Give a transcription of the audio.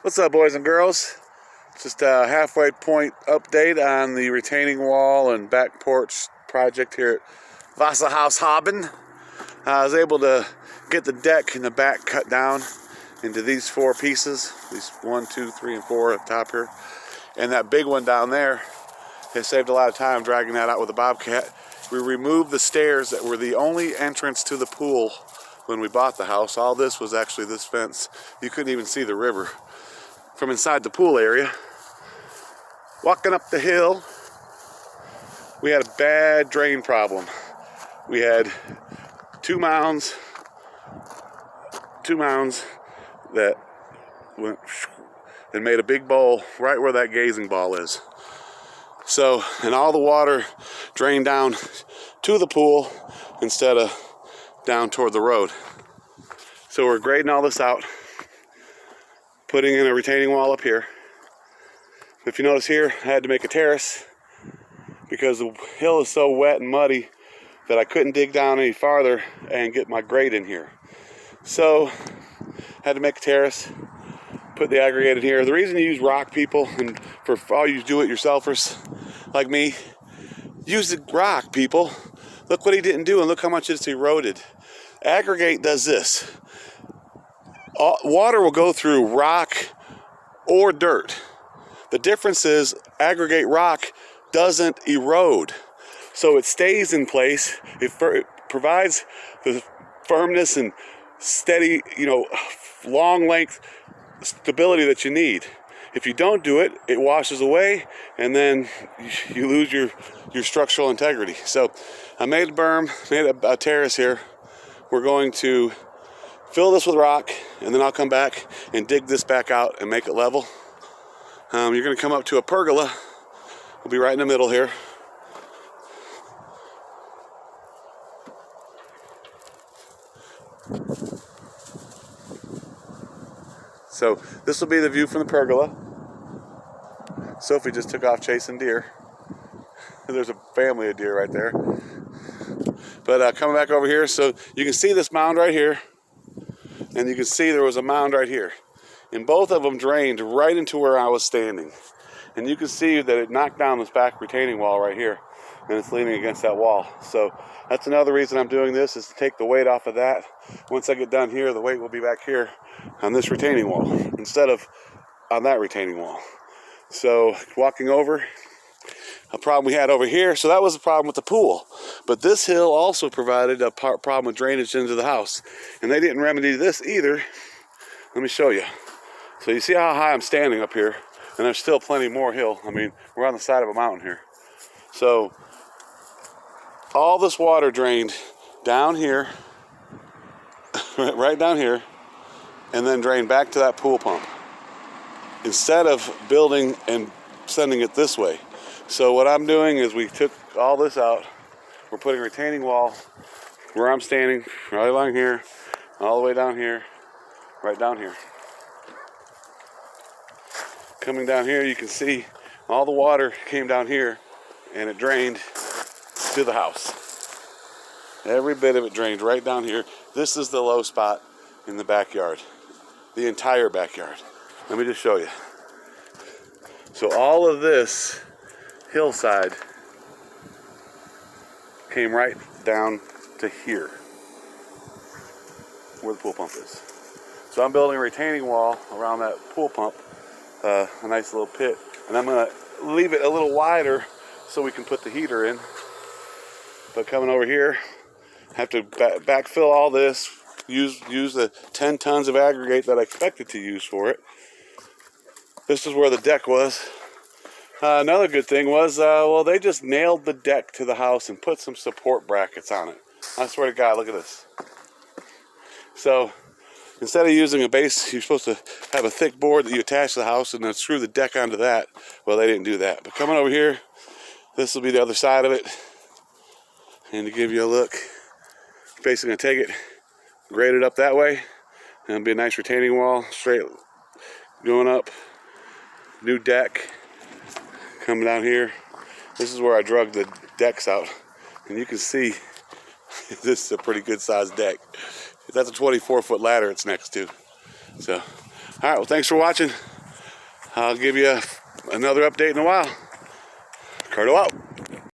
What's up, boys and girls? Just a halfway point update on the retaining wall and back porch project here at Wasserhaus, Harbin. I was able to get the deck in the back cut down into these 4 pieces. These 1, 2, 3, and 4 up top here. And that big one down there has saved a lot of time dragging that out with a bobcat. We removed the stairs that were the only entrance to the pool when we bought the house. All this was actually this fence. You couldn't even see the river from inside the pool area. Walking up the hill, we had a bad drain problem. We had two mounds that went and made a big bowl right where that gazing ball is. So, and all the water drained down to the pool instead of down toward the road. So we're grading all this out, putting in a retaining wall up here. If you notice here, I had to make a terrace because the hill is so wet and muddy that I couldn't dig down any farther and get my grade in here. So I had to make a terrace, put the aggregate in here. The reason you use rock, people, and for all you do-it-yourselfers like me, use the rock, people. Look what he didn't do and look how much it's eroded. Aggregate does this. Water will go through rock or dirt. The difference is aggregate rock doesn't erode. So it stays in place. It provides the firmness and steady, long length stability that you need. If you don't do it, it washes away and then you lose your structural integrity. So I made a berm, made a terrace here. We're going to fill this with rock, and then I'll come back and dig this back out and make it level. You're going to come up to a pergola. We'll be right in the middle here. So this will be the view from the pergola. Sophie just took off chasing deer. There's a family of deer right there. But coming back over here, so you can see this mound right here. And you can see there was a mound right here. And both of them drained right into where I was standing. And you can see that it knocked down this back retaining wall right here. And it's leaning against that wall. So that's another reason I'm doing this, is to take the weight off of that. Once I get done here, the weight will be back here on this retaining wall instead of on that retaining wall. So walking over, a problem we had over here. So that was the problem with the pool. But this hill also provided a problem with drainage into the house. And they didn't remedy this either. Let me show you. So you see how high I'm standing up here. And there's still plenty more hill. I mean, we're on the side of a mountain here. So all this water drained down here, right down here, and then drained back to that pool pump. Instead of building and sending it this way. So what I'm doing is we took all this out. We're putting a retaining wall where I'm standing, right along here, all the way down here, right down here. Coming down here, you can see all the water came down here and it drained to the house. Every bit of it drained right down here. This is the low spot in the backyard, the entire backyard. Let me just show you. So all of this hillside came right down to here where the pool pump is. So I'm building a retaining wall around that pool pump, a nice little pit, and I'm going to leave it a little wider so we can put the heater in. But coming over here, I have to backfill all this, use the 10 tons of aggregate that I expected to use for it. This is where the deck was. Another good thing was, well, they just nailed the deck to the house and put some support brackets on it. I swear to God, look at this. So instead of using a base, you're supposed to have a thick board that you attach to the house and then screw the deck onto that. Well, they didn't do that. But coming over here, this will be the other side of it. And to give you a look, basically going to take it, grade it up that way, and it'll be a nice retaining wall, straight going up, new deck. Coming down here, this is where I drug the decks out, and you can see this is a pretty good sized deck. That's a 24-foot ladder it's next to. So, all right, well, thanks for watching. I'll give you another update in a while. Cardo out.